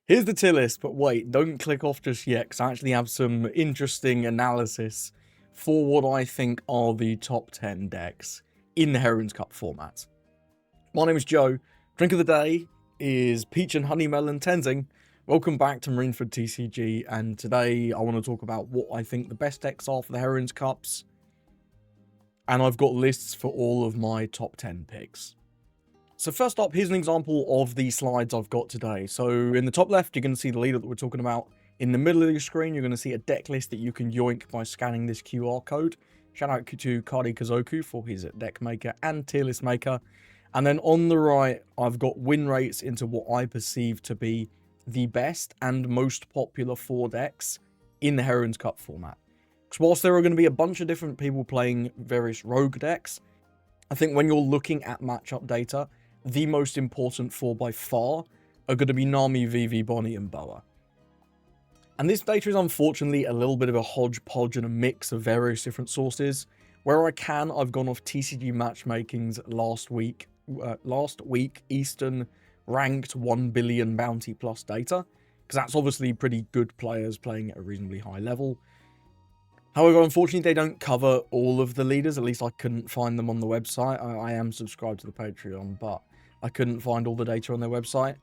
Here's the tier list, but wait, don't click off just yet, because I actually have some interesting analysis for what I think are the top 10 decks in the Heroines Cup format. My name is Joe. Drink of the day is Peach and Honey Melon Tenzing. Welcome back to Marineford TCG, and today I want to talk about what I think the best decks are for the Heroines Cups. And I've got lists for all of my top 10 picks. So first up, here's an example of the slides I've got today. So in the top left, you're going to see the leader that we're talking about. In the middle of your screen, you're going to see a deck list that you can yoink by scanning this QR code. Shout out to Kari Kazoku for his deck maker and tier list maker. And then on the right, I've got win rates into what I perceive to be the best and most popular 4 decks in the Heroines Cup format. Because whilst there are going to be a bunch of different people playing various rogue decks, I think when you're looking at matchup data, the most important 4 by far are going to be Nami, Vivi, Bonney, and Boa. And this data is unfortunately a little bit of a hodgepodge and a mix of various different sources. Where I can, I've gone off TCG Matchmaking's last week Eastern ranked 1 billion bounty plus data, because that's obviously pretty good players playing at a reasonably high level. However, unfortunately, they don't cover all of the leaders. At least I couldn't find them on the website. I am subscribed to the Patreon, but I couldn't find all the data on their website.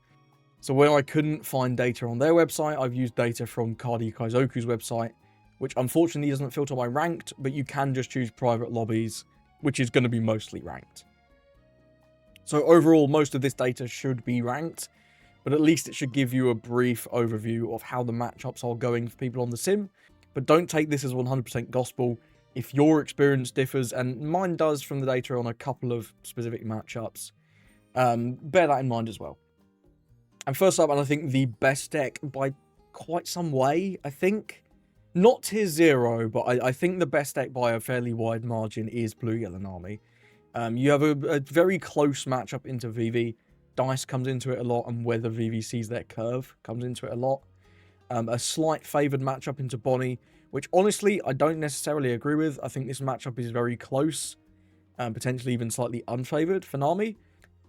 So where I couldn't find data on their website, I've used data from Kari Kaizoku's website, which unfortunately doesn't filter by ranked, but you can just choose private lobbies, which is going to be mostly ranked. So overall, most of this data should be ranked, but at least it should give you a brief overview of how the matchups are going for people on the sim. But don't take this as 100% gospel. If your experience differs, and mine does from the data on a couple of specific matchups, bear that in mind as well. And first up, and I think the best deck by quite some way, I think, not tier 0, but I think the best deck by a fairly wide margin is Blue Yellow Nami. You have a very close matchup into Vivi. Dice comes into it a lot, and whether Vivi sees their curve comes into it a lot. A slight favoured matchup into Bonney, which honestly I don't necessarily agree with. I think this matchup is very close, potentially even slightly unfavoured for Nami.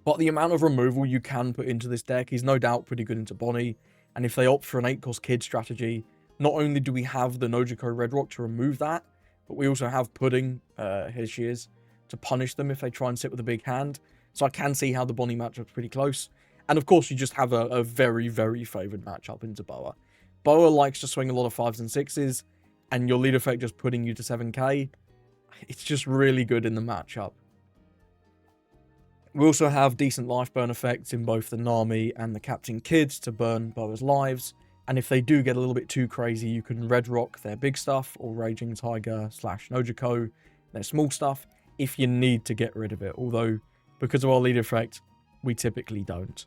But the amount of removal you can put into this deck is no doubt pretty good into Bonney. And if they opt for an 8-cost kid strategy, not only do we have the Nojiko Red Rock to remove that, but we also have Pudding, here she is, to punish them if they try and sit with a big hand. So I can see how the Bonney matchup's pretty close. And of course, you just have a very, very favoured matchup into Boa. Boa likes to swing a lot of 5s and 6s, and your lead effect just putting you to 7k. It's just really good in the matchup. We also have decent life burn effects in both the Nami and the Captain Kids to burn Boa's lives. And if they do get a little bit too crazy, you can Red Rock their big stuff, or Raging Tiger / Nojiko their small stuff, if you need to get rid of it. Although, because of our lead effect, we typically don't.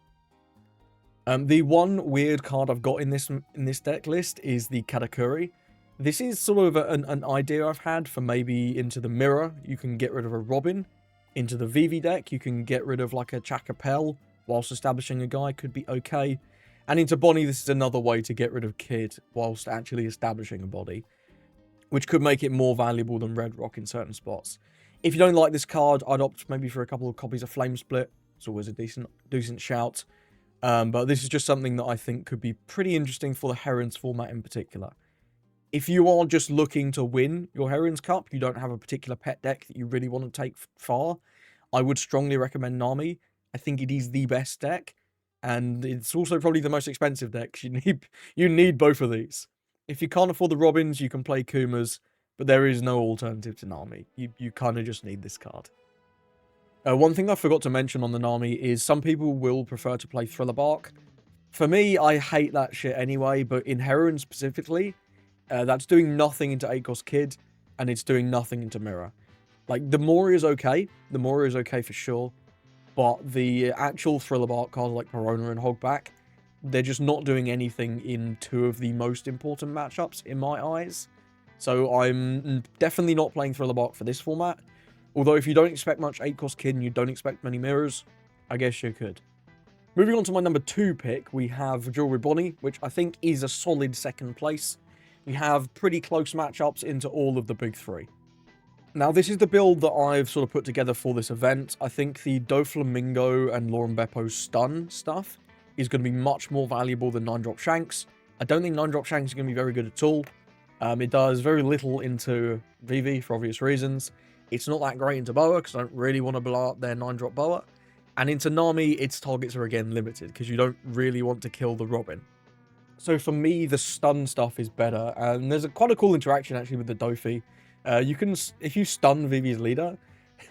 The one weird card I've got in this deck list is the Katakuri. This is sort of an idea I've had for maybe into the mirror. You can get rid of a Robin. Into the Vivi deck, you can get rid of like a Chakapel whilst establishing a guy, could be okay. And into Bonney, this is another way to get rid of Kid whilst actually establishing a body, which could make it more valuable than Red Rock in certain spots. If you don't like this card, I'd opt maybe for a couple of copies of Flame Split. It's always a decent shout. But this is just something that I think could be pretty interesting for the Heroines format in particular. If you are just looking to win your Heroines Cup, you don't have a particular pet deck that you really want to take far, I would strongly recommend Nami. I think it is the best deck, and it's also probably the most expensive deck. You need both of these. If you can't afford the Robins, you can play Kumas, but there is no alternative to Nami. You kind of just need this card. One thing I forgot to mention on the Nami is some people will prefer to play Thriller Bark. For me, I hate that shit anyway, but in Heroine specifically, that's doing nothing into 8-cost Kid, and it's doing nothing into Mirror. Like, the Mori is okay. The Mori is okay for sure. But the actual Thriller Bark cards like Perona and Hogback, they're just not doing anything in 2 of the most important matchups in my eyes. So I'm definitely not playing Thriller Bark for this format. Although if you don't expect much 8-cost Kid and you don't expect many mirrors, I guess you could. Moving on to my number 2 pick, we have Jewelry Bonney, which I think is a solid second place. We have pretty close matchups into all of the big 3. Now, this is the build that I've sort of put together for this event. I think the Doflamingo and Lauren Beppo stun stuff is going to be much more valuable than 9-drop Shanks. I don't think 9-drop Shanks is going to be very good at all. It does very little into Vivi for obvious reasons. It's not that great into Boa because I don't really want to blow up their 9-drop Boa. And into Nami, its targets are again limited because you don't really want to kill the Robin. So for me, the stun stuff is better. And there's quite a cool interaction actually with the Dofi. You can, if you stun Vivi's leader,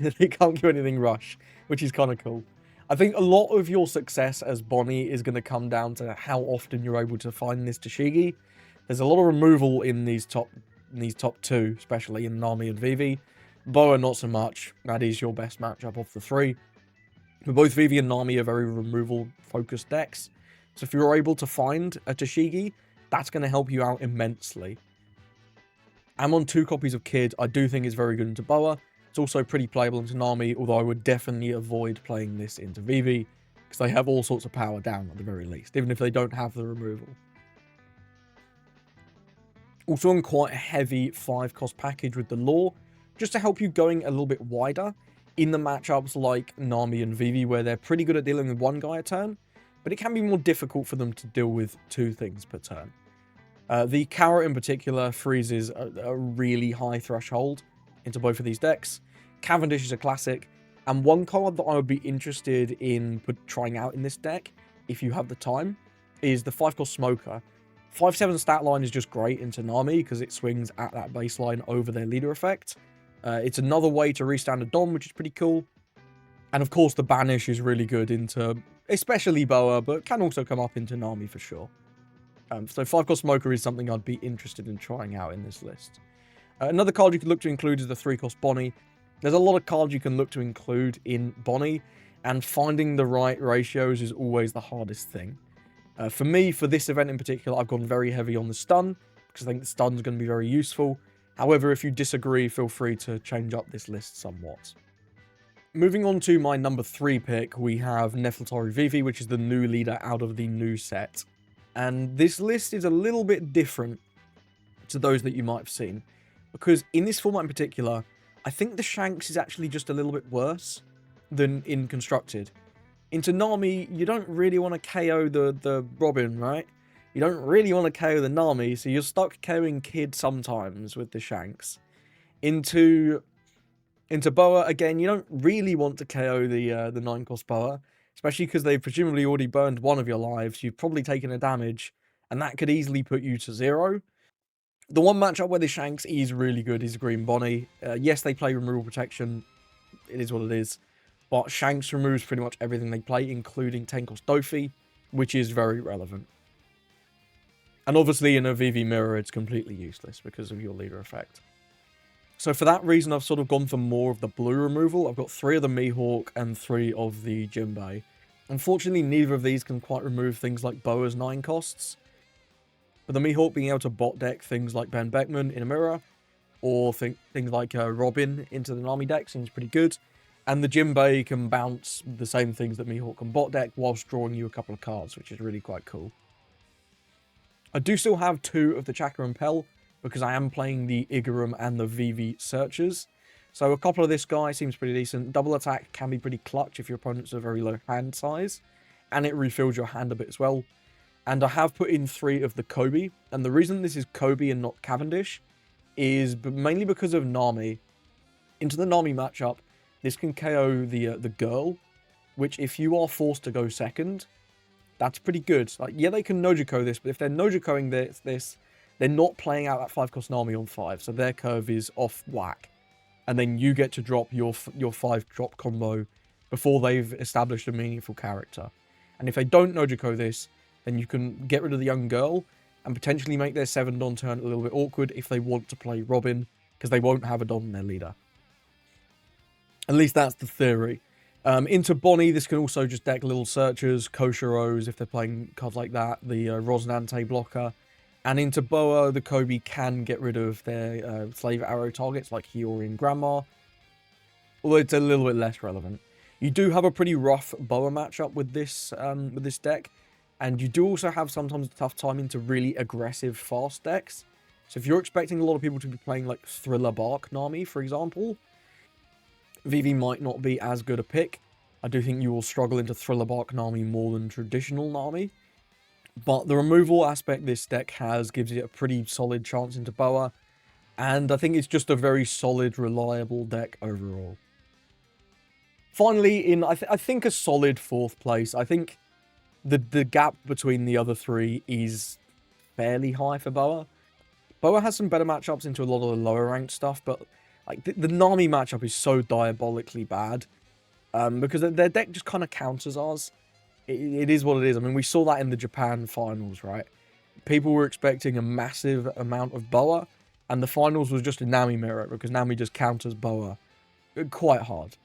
they can't do anything rush, which is kind of cool. I think a lot of your success as Bonney is going to come down to how often you're able to find this Tashigi. There's a lot of removal in these top two, especially in Nami and Vivi. Boa, not so much. That is your best matchup of the three. But both Vivi and Nami are very removal-focused decks. So if you're able to find a Tashigi, that's going to help you out immensely. I'm on 2 copies of Kid. I do think it's very good into Boa. It's also pretty playable into Nami, although I would definitely avoid playing this into Vivi, because they have all sorts of power down at the very least, even if they don't have the removal. Also on quite a heavy 5-cost package with the lore, just to help you going a little bit wider in the matchups like Nami and Vivi, where they're pretty good at dealing with one guy a turn, but it can be more difficult for them to deal with 2 things per turn. The Carrot in particular freezes a really high threshold into both of these decks. Cavendish is a classic, and one card that I would be interested in trying out in this deck, if you have the time, is the 5-cost Smoker. 5/7 stat line is just great into Nami because it swings at that baseline over their leader effect. It's another way to restand a Dom, which is pretty cool. And of course, the Banish is really good into, especially Boa, but can also come up into Nami for sure. So 5-cost Smoker is something I'd be interested in trying out in this list. Another card you could look to include is the 3-cost Bonney. There's a lot of cards you can look to include in Bonney, and finding the right ratios is always the hardest thing. For me, for this event in particular, I've gone very heavy on the stun, because I think the stun is going to be very useful. However, if you disagree, feel free to change up this list somewhat. Moving on to my number 3 pick, we have Nefeltari Vivi, which is the new leader out of the new set. And this list is a little bit different to those that you might have seen, because in this format in particular, I think the Shanks is actually just a little bit worse than in Constructed. Into Nami, you don't really want to KO the Robin, right? You don't really want to KO the Nami, so you're stuck KOing Kid sometimes with the Shanks. Into Boa, again, you don't really want to KO the 9-cost Boa, especially because they've presumably already burned one of your lives. You've probably taken a damage, and that could easily put you to 0. The one matchup where the Shanks is really good is Green Bonney. Yes, they play removal protection. It is what it is. But Shanks removes pretty much everything they play, including 10-cost Dofi, which is very relevant. And obviously in a Vivi mirror, it's completely useless because of your leader effect. So for that reason, I've sort of gone for more of the blue removal. I've got 3 of the Mihawk and 3 of the Jinbei. Unfortunately, neither of these can quite remove things like Boa's 9 costs. But the Mihawk being able to bot deck things like Ben Beckman in a mirror, or things like Robin into the Nami deck seems pretty good. And the Jinbei can bounce the same things that Mihawk can bot deck whilst drawing you a couple of cards, which is really quite cool. I do still have 2 of the Chaka and Pell, because I am playing the Igaram and the Vivi Searchers. So a couple of this guy seems pretty decent. Double attack can be pretty clutch if your opponent's a very low hand size, and it refills your hand a bit as well. And I have put in 3 of the Kobe, and the reason this is Kobe and not Cavendish is mainly because of Nami. Into the Nami matchup, this can KO the girl, which if you are forced to go second, that's pretty good. Like, yeah, they can Nojiko this, but if they're Nojikoing this, they're not playing out that 5-cost Nami on 5, so their curve is off whack. And then you get to drop your 5-drop combo before they've established a meaningful character. And if they don't Nojiko this, then you can get rid of the young girl and potentially make their 7-Don turn a little bit awkward if they want to play Robin, because they won't have a Don in their leader. At least that's the theory. Into Bonney, this can also just deck little Searchers, Koshiros if they're playing cards like that, the Rosnante blocker. And into Boa, the Kobe can get rid of their Slave Arrow targets like Hiyori and Grandma, although it's a little bit less relevant. You do have a pretty rough Boa matchup with this deck, and you do also have sometimes a tough time into really aggressive fast decks. So if you're expecting a lot of people to be playing like Thriller Bark Nami, for example, Vivi might not be as good a pick. I do think you will struggle into Thriller Bark Nami more than traditional Nami. But the removal aspect this deck has gives it a pretty solid chance into Boa. And I think it's just a very solid, reliable deck overall. Finally, in I think a solid 4th place. I think the gap between the other 3 is fairly high for Boa. Boa has some better matchups into a lot of the lower ranked stuff, but like the Nami matchup is so diabolically bad because their deck just kind of counters ours. It is what it is. I mean, we saw that in the Japan finals, right? People were expecting a massive amount of Boa, and the finals was just a Nami mirror because Nami just counters Boa quite hard.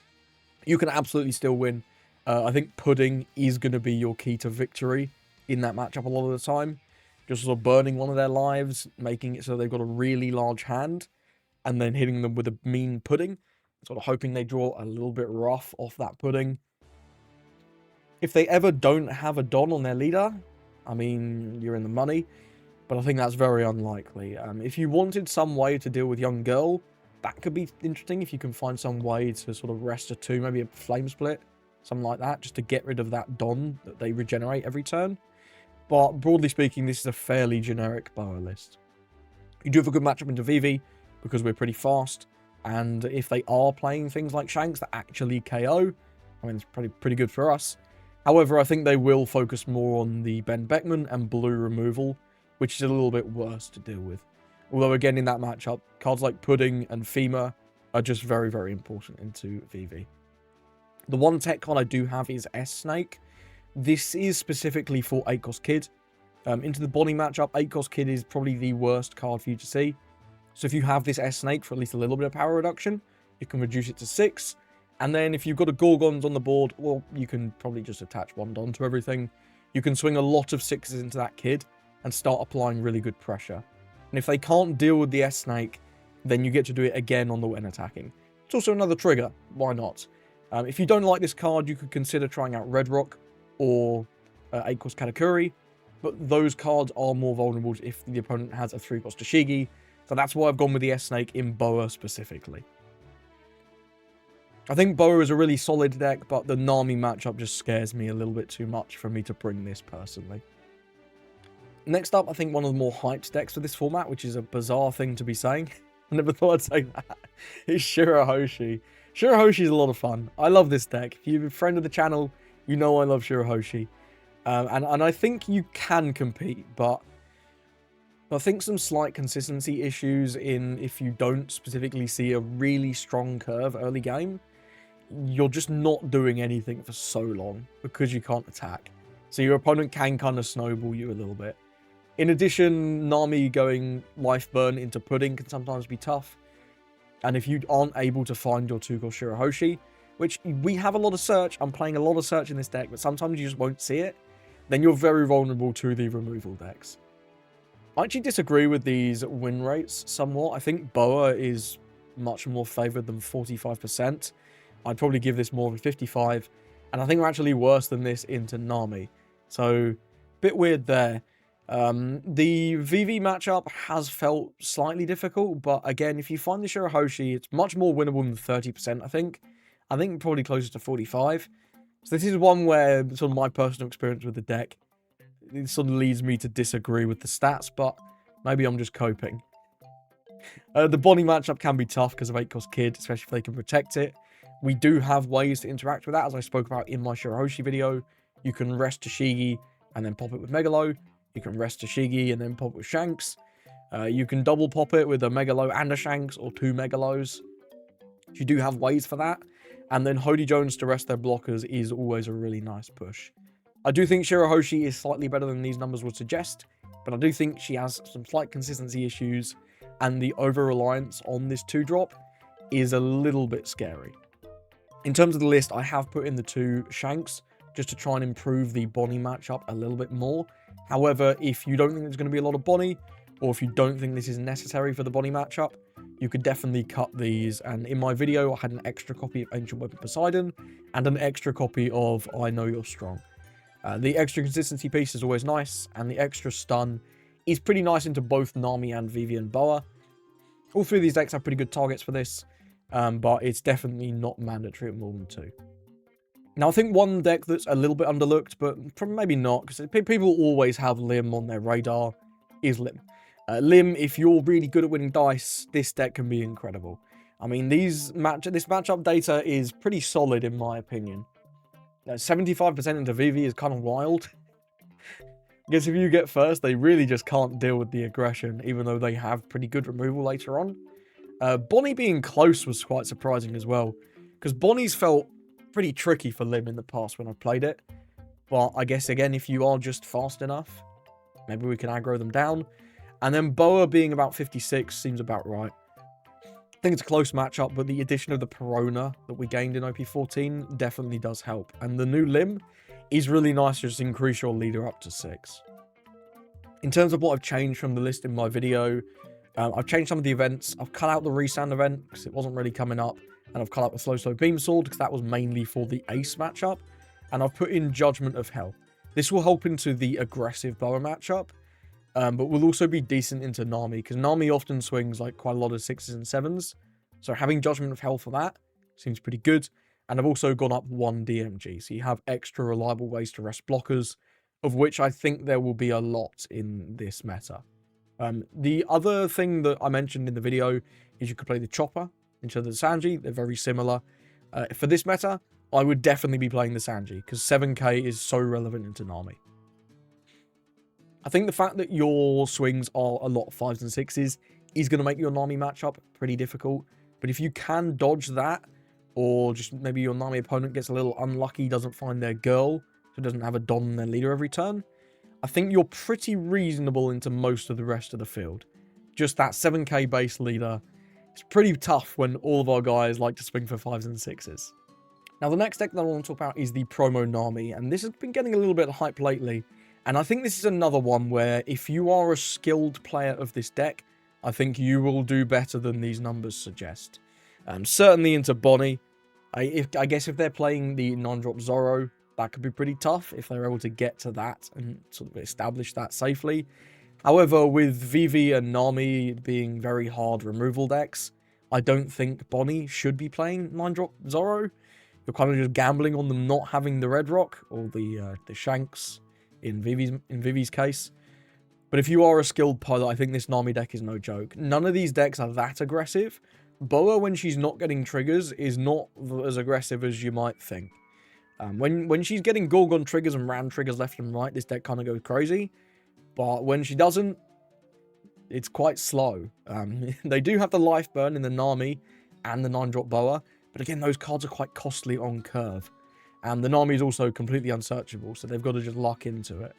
You can absolutely still win. I think Pudding is going to be your key to victory in that matchup a lot of the time. Just sort of burning one of their lives, making it so they've got a really large hand, and then hitting them with a mean Pudding. Sort of hoping they draw a little bit rough off that Pudding. If they ever don't have a Don on their leader, I mean, you're in the money. But I think that's very unlikely. If you wanted some way to deal with Young Girl, that could be interesting if you can find some way to sort of rest a 2, maybe a Flame Split, something like that, just to get rid of that Don that they regenerate every turn. But broadly speaking, this is a fairly generic Boa list. You do have a good matchup into Vivi because we're pretty fast. And if they are playing things like Shanks that actually KO, I mean, it's pretty good for us. However, I think they will focus more on the Ben Beckman and Blue removal, which is a little bit worse to deal with. Although, again, in that matchup, cards like Pudding and FEMA are just very, very important into Vivi. The one tech card I do have is S-Snake. This is specifically for 8-cost Kid. Into the Bonney matchup, 8-cost Kid is probably the worst card for you to see. So if you have this S-Snake for at least a little bit of power reduction, you can reduce it to 6. And then if you've got a Gorgons on the board, well, you can probably just attach 1 Don to everything. You can swing a lot of 6s into that Kid and start applying really good pressure. And if they can't deal with the S-Snake, then you get to do it again on the when attacking. It's also another trigger. Why not? If you don't like this card, you could consider trying out Red Rock or 8-cost Katakuri. But those cards are more vulnerable if the opponent has a 3-cost Tashigi. So that's why I've gone with the S-Snake in Boa specifically. I think Boa is a really solid deck, but the Nami matchup just scares me a little bit too much for me to bring this personally. Next up, I think one of the more hyped decks for this format, which is a bizarre thing to be saying. I never thought I'd say that. Is Shirahoshi. Shirahoshi is a lot of fun. I love this deck. If you're a friend of the channel, you know I love Shirahoshi. And I think you can compete, but I think some slight consistency issues in if you don't specifically see a really strong curve early game, you're just not doing anything for so long because you can't attack. So your opponent can kind of snowball you a little bit. In addition, Nami going Life Burn into Pudding can sometimes be tough. And if you aren't able to find your 2-cost Shirahoshi, which we have a lot of search, I'm playing a lot of search in this deck, but sometimes you just won't see it, then you're very vulnerable to the removal decks. I actually disagree with these win rates somewhat. I think Boa is much more favoured than 45%. I'd probably give this more of a 55. And I think we're actually worse than this into Nami. So, bit weird there. The Vivi matchup has felt slightly difficult, but again, if you find the Shirahoshi, it's much more winnable than 30%, I think. I think probably closer to 45. So this is one where sort of my personal experience with the deck, it sort of leads me to disagree with the stats, but maybe I'm just coping. The Bonney matchup can be tough because of 8-cost Kid, especially if they can protect it. We do have ways to interact with that, as I spoke about in my Shirahoshi video. You can rest Tashigi and then pop it with Megalo. You can rest Tashigi and then pop it with Shanks. You can double pop it with a Megalo and a Shanks, or 2 Megalos. You do have ways for that. And then Hody Jones to rest their blockers is always a really nice push. I do think Shirahoshi is slightly better than these numbers would suggest, but I do think she has some slight consistency issues, and the over-reliance on this 2-drop is a little bit scary. In terms of the list, I have put in the 2 Shanks, just to try and improve the Bonney matchup a little bit more. However, if you don't think there's going to be a lot of Bonney, or if you don't think this is necessary for the Bonney matchup, you could definitely cut these. And in my video, I had an extra copy of Ancient Weapon Poseidon, and an extra copy of I Know You're Strong. The extra consistency piece is always nice, and the extra stun is pretty nice into both Nami and Vivi and Boa. All 3 of these decks have pretty good targets for this, but it's definitely not mandatory at more than 2. Now, I think one deck that's a little bit underlooked, but probably maybe not, because people always have Lim on their radar, is Lim. Lim, if you're really good at winning dice, this deck can be incredible. I mean, this matchup data is pretty solid in my opinion. 75% into Vivi is kind of wild. I guess if you get first, they really just can't deal with the aggression, even though they have pretty good removal later on. Bonney being close was quite surprising as well, because Bonney's felt pretty tricky for Lim in the past when I played it. But I guess, again, if you are just fast enough, maybe we can aggro them down. And then Boa being about 56 seems about right. I think it's a close matchup, but the addition of the Perona that we gained in OP14 definitely does help. And the new Lim is really nice to just increase your leader up to 6. In terms of what I've changed from the list in my video, I've changed some of the events. I've cut out the Resand event because it wasn't really coming up. And I've cut out the Slow Beam Sword because that was mainly for the Ace matchup. And I've put in Judgment of Hell. This will help into the aggressive Boa matchup. But will also be decent into Nami, because Nami often swings like quite a lot of 6s and 7s. So having Judgment of Hell for that seems pretty good. And I've also gone up 1 DMG, so you have extra reliable ways to rest blockers, of which I think there will be a lot in this meta. The other thing that I mentioned in the video is you could play the Chopper instead of the Sanji. They're very similar. For this meta, I would definitely be playing the Sanji, because 7k is so relevant into Nami. I think the fact that your swings are a lot of 5s and 6s is going to make your Nami matchup pretty difficult. But if you can dodge that, or just maybe your Nami opponent gets a little unlucky, doesn't find their girl, so doesn't have a Don in their leader every turn, I think you're pretty reasonable into most of the rest of the field. Just that 7k base leader is pretty tough when all of our guys like to swing for 5s and 6s. Now, the next deck that I want to talk about is the Promo Nami, and this has been getting a little bit of hype lately. And I think this is another one where if you are a skilled player of this deck, I think you will do better than these numbers suggest. Certainly into Bonney. I guess if they're playing the non-drop Zoro, that could be pretty tough if they're able to get to that and sort of establish that safely. However, with Vivi and Nami being very hard removal decks, I don't think Bonney should be playing 9-drop Zoro. You're kind of just gambling on them not having the Red Rock or the Shanks in Vivi's case. But if you are a skilled pilot, I think this Nami deck is no joke. None of these decks are that aggressive. Boa, when she's not getting triggers, is not as aggressive as you might think. When she's getting Gorgon triggers and Ram triggers left and right, this deck kind of goes crazy. But when she doesn't, it's quite slow. They do have the life burn in the Nami and the 9-drop Boa. But again, those cards are quite costly on curve. And the Nami is also completely unsearchable, so they've got to just lock into it.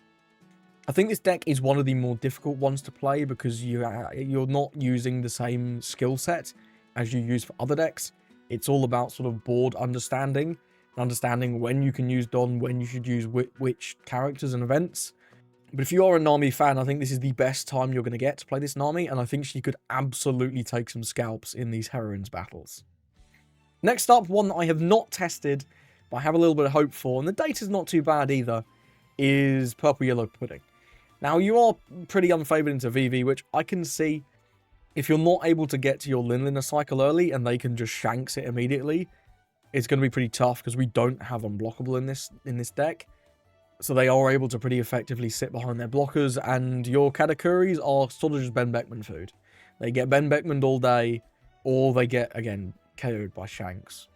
I think this deck is one of the more difficult ones to play because you're not using the same skill set as you use for other decks. It's all about sort of board understanding, and understanding when you can use Don, when you should use which characters and events. But if you are a Nami fan, I think this is the best time you're going to get to play this Nami, and I think she could absolutely take some scalps in these Heroines battles. Next up, one that I have not tested, but I have a little bit of hope for, and the data's not too bad either, is Purple Yellow Pudding. Now, you are pretty unfavored into Vivi, which I can see. If you're not able to get to your Linliner cycle early and they can just shanks it immediately, it's going to be pretty tough because we don't have unblockable in this deck. So they are able to pretty effectively sit behind their blockers, and your Katakuris are sort of just Ben Beckman food. They get Ben Beckman all day, or they get, again, KO'd by shanks.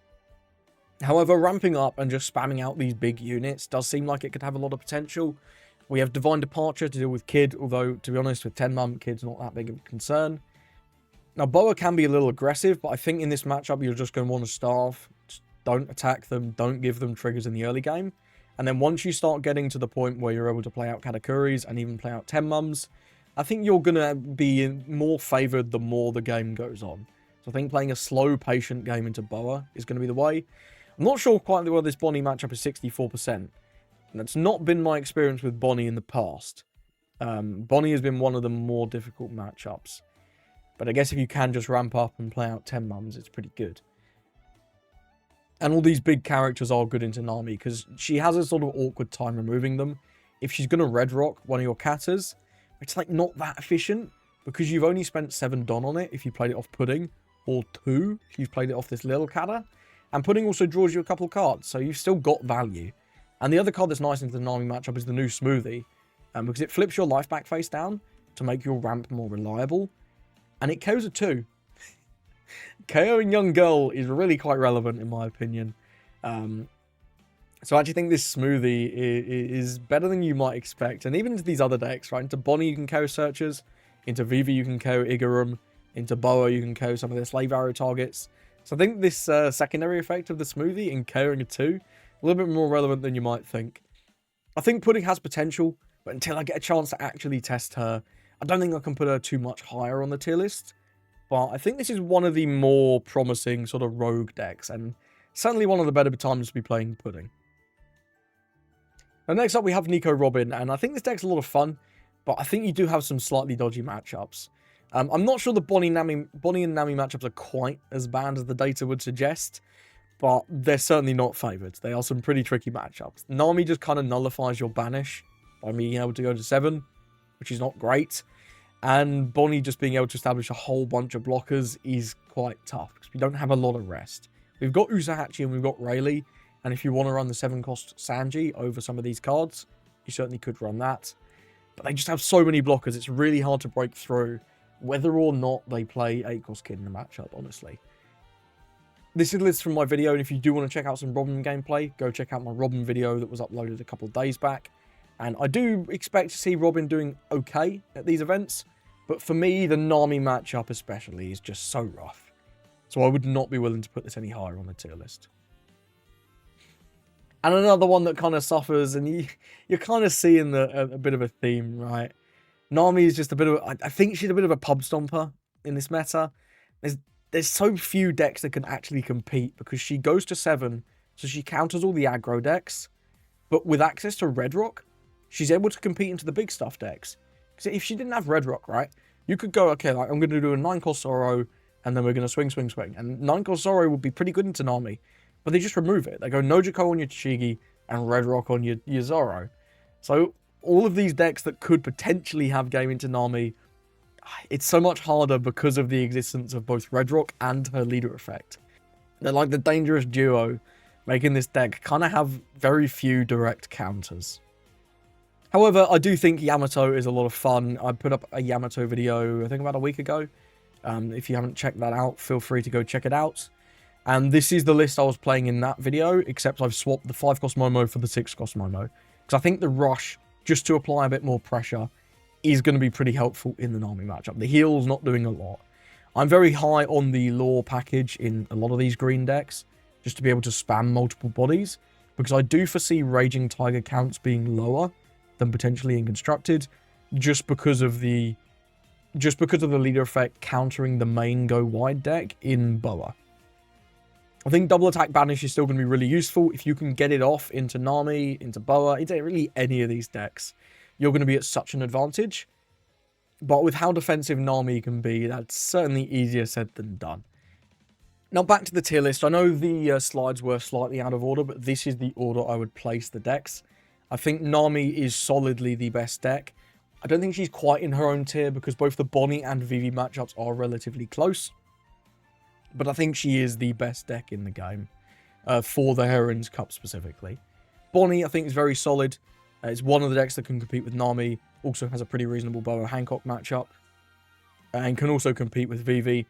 However, ramping up and just spamming out these big units does seem like it could have a lot of potential. We have Divine Departure to deal with Kid, although, to be honest, with 10-mum, Kid's not that big of a concern. Now, Boa can be a little aggressive, but I think in this matchup, you're just going to want to starve. Just don't attack them, don't give them triggers in the early game. And then once you start getting to the point where you're able to play out Katakuris and even play out 10-mums, I think you're going to be more favored the more the game goes on. So I think playing a slow, patient game into Boa is going to be the way. I'm not sure quite whether this Bonney matchup is 64%. That's not been my experience with Bonney in the past. Bonney has been one of the more difficult matchups. But I guess if you can just ramp up and play out 10-mums, it's pretty good. And all these big characters are good into Nami, because she has a sort of awkward time removing them. If she's going to Red Rock one of your Katas, it's like not that efficient, because you've only spent 7 Don on it if you played it off Pudding, or 2 if you've played it off this little Kata. And pudding also draws you a couple cards, so you've still got value. And the other card that's nice into the Nami matchup is the new Smoothie, because it flips your life back face down to make your ramp more reliable. And it KOs a 2. KOing Young Girl is really quite relevant in my opinion. So I actually think this Smoothie is better than you might expect. And even into these other decks, right? Into Bonney you can KO Searchers. Into Vivi you can KO Igarum. Into Boa you can KO some of their Slave Arrow targets. So I think this secondary effect of the Smoothie in KOing a 2, a little bit more relevant than you might think. I think Pudding has potential, but until I get a chance to actually test her, I don't think I can put her too much higher on the tier list. But I think this is one of the more promising sort of rogue decks, and certainly one of the better times to be playing Pudding. Now, next up we have Nico Robin, and I think this deck's a lot of fun, but I think you do have some slightly dodgy matchups. I'm not sure the Bonney and Nami matchups are quite as bad as the data would suggest, but they're certainly not favoured. They are some pretty tricky matchups. Nami just kind of nullifies your banish by being able to go to 7, which is not great. And Bonney just being able to establish a whole bunch of blockers is quite tough, because we don't have a lot of rest. We've got Usahachi and we've got Rayleigh, and if you want to run the 7-cost Sanji over some of these cards, you certainly could run that. But they just have so many blockers, it's really hard to break through, whether or not they play 8-cost Kid in the matchup, honestly. This is a list from my video, and if you do want to check out some Robin gameplay, go check out my Robin video that was uploaded a couple of days back. And I do expect to see Robin doing okay at these events, but for me, the Nami matchup especially is just so rough. So I would not be willing to put this any higher on the tier list. And another one that kind of suffers, and you're kind of seeing a bit of a theme, right? Nami is just a bit of, I think she's a bit of a pub stomper in this meta. There's so few decks that can actually compete, because she goes to 7, so she counters all the aggro decks. But with access to Red Rock, she's able to compete into the big stuff decks. Because if she didn't have Red Rock, right, you could go, okay, like I'm going to do a 9-cost Sorrow, and then we're going to swing. And 9-cost Sorrow would be pretty good into Nami. But they just remove it. They go Nojiko on your Tashigi and Red Rock on your Zoro. So all of these decks that could potentially have game into Nami, it's so much harder because of the existence of both Red Rock and her leader effect. They're like the dangerous duo, making this deck kind of have very few direct counters. However, I do think Yamato is a lot of fun. I put up a Yamato video, I think about a week ago. If you haven't checked that out, feel free to go check it out. And this is the list I was playing in that video, except I've swapped the 5-cost Momo for the 6-cost Momo. Because I think the rush, just to apply a bit more pressure, is going to be pretty helpful in the Nami matchup. The heal's not doing a lot. I'm very high on the lore package in a lot of these green decks, just to be able to spam multiple bodies, because I do foresee Raging Tiger counts being lower than potentially in Constructed, just because of the leader effect countering the main go wide deck in Boa. I think double attack banish is still going to be really useful. If you can get it off into Nami, into Boa, into really any of these decks, you're going to be at such an advantage. But with how defensive Nami can be, that's certainly easier said than done. Now back to the tier list. I know the slides were slightly out of order, but this is the order I would place the decks. I think Nami is solidly the best deck. I don't think she's quite in her own tier, because both the Bonney and Vivi matchups are relatively close. But I think she is the best deck in the game, for the Heroines Cup specifically. Bonney, I think, is very solid. It's one of the decks that can compete with Nami. Also has a pretty reasonable Boa Hancock matchup. And can also compete with Vivi.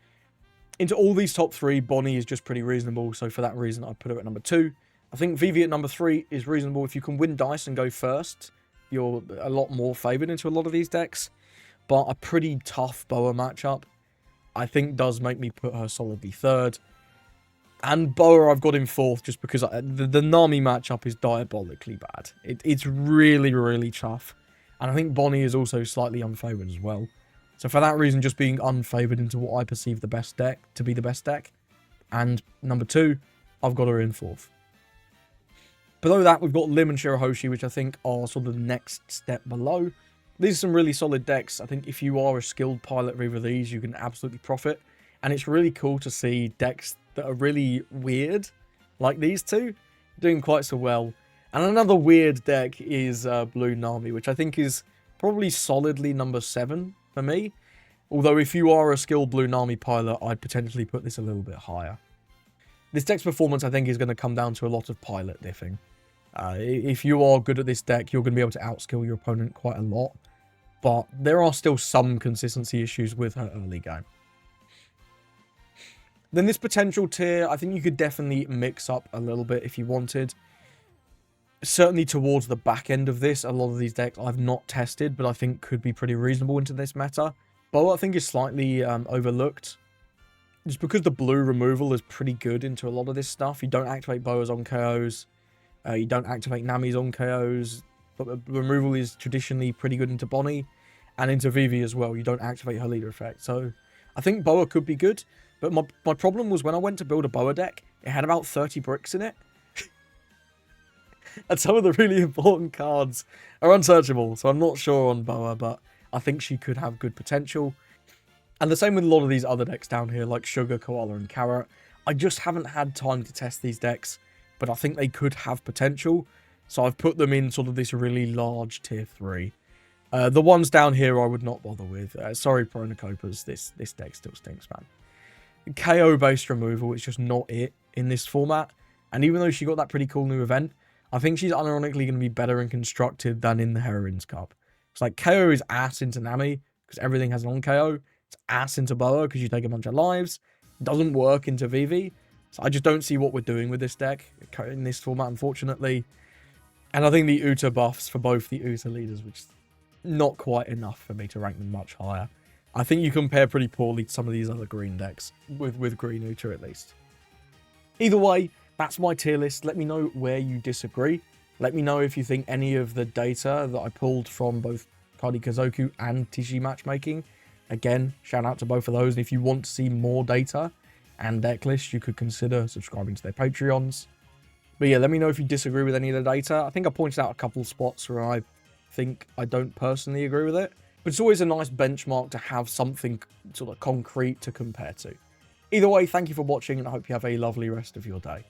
Into all these top 3, Bonney is just pretty reasonable. So for that reason, I'd put her at number 2. I think Vivi at number 3 is reasonable. If you can win dice and go first, you're a lot more favoured into a lot of these decks. But a pretty tough Boa matchup, I think, does make me put her solidly 3rd. And Boa I've got in 4th, just because the Nami matchup is diabolically bad. It's really, really tough. And I think Bonney is also slightly unfavoured as well. So for that reason, just being unfavoured into what I perceive the best deck to be the best deck. And number 2, I've got her in 4th. Below that, we've got Lim and Shirahoshi, which I think are sort of the next step below. These are some really solid decks. I think if you are a skilled pilot of either of these, you can absolutely profit. And it's really cool to see decks that are really weird, like these two, doing quite so well. And another weird deck is Blue Nami, which I think is probably solidly number 7 for me. Although if you are a skilled Blue Nami pilot, I'd potentially put this a little bit higher. This deck's performance, I think, is going to come down to a lot of pilot diffing. If you are good at this deck, you're going to be able to outskill your opponent quite a lot. But there are still some consistency issues with her early game. Then this potential tier, I think you could definitely mix up a little bit if you wanted. Certainly towards the back end of this, a lot of these decks I've not tested, but I think could be pretty reasonable into this meta. Boa, I think, is slightly overlooked. Just because the blue removal is pretty good into a lot of this stuff. You don't activate Boas on KOs. You don't activate Nami's on KOs. But the removal is traditionally pretty good into Bonney. And into Vivi as well. You don't activate her leader effect. So I think Boa could be good. But my problem was when I went to build a Boa deck, it had about 30 bricks in it. And some of the really important cards are unsearchable. So I'm not sure on Boa, but I think she could have good potential. And the same with a lot of these other decks down here, like Sugar, Koala, and Carrot. I just haven't had time to test these decks, but I think they could have potential. So I've put them in sort of this really large tier 3. The ones down here I would not bother with. Sorry, MrMaChONACHOMan, this deck still stinks, man. KO-based removal is just not it in this format. And even though she got that pretty cool new event, I think she's unironically going to be better and constructed than in the Heroines Cup. It's like KO is ass into Nami, because everything has an on-KO. It's ass into Boa, because you take a bunch of lives. It doesn't work into Vivi. So I just don't see what we're doing with this deck in this format, unfortunately. And I think the Uta buffs for both the Uta leaders, which is not quite enough for me to rank them much higher. I think you compare pretty poorly to some of these other green decks, with green Uta at least. Either way, that's my tier list. Let me know where you disagree. Let me know if you think any of the data that I pulled from both Kadi Kazoku and TG Matchmaking. Again, shout out to both of those. And if you want to see more data and deck lists, you could consider subscribing to their Patreons. But yeah, let me know if you disagree with any of the data. I think I pointed out a couple of spots where I think I don't personally agree with it. But it's always a nice benchmark to have something sort of concrete to compare to. Either way, thank you for watching, and I hope you have a lovely rest of your day.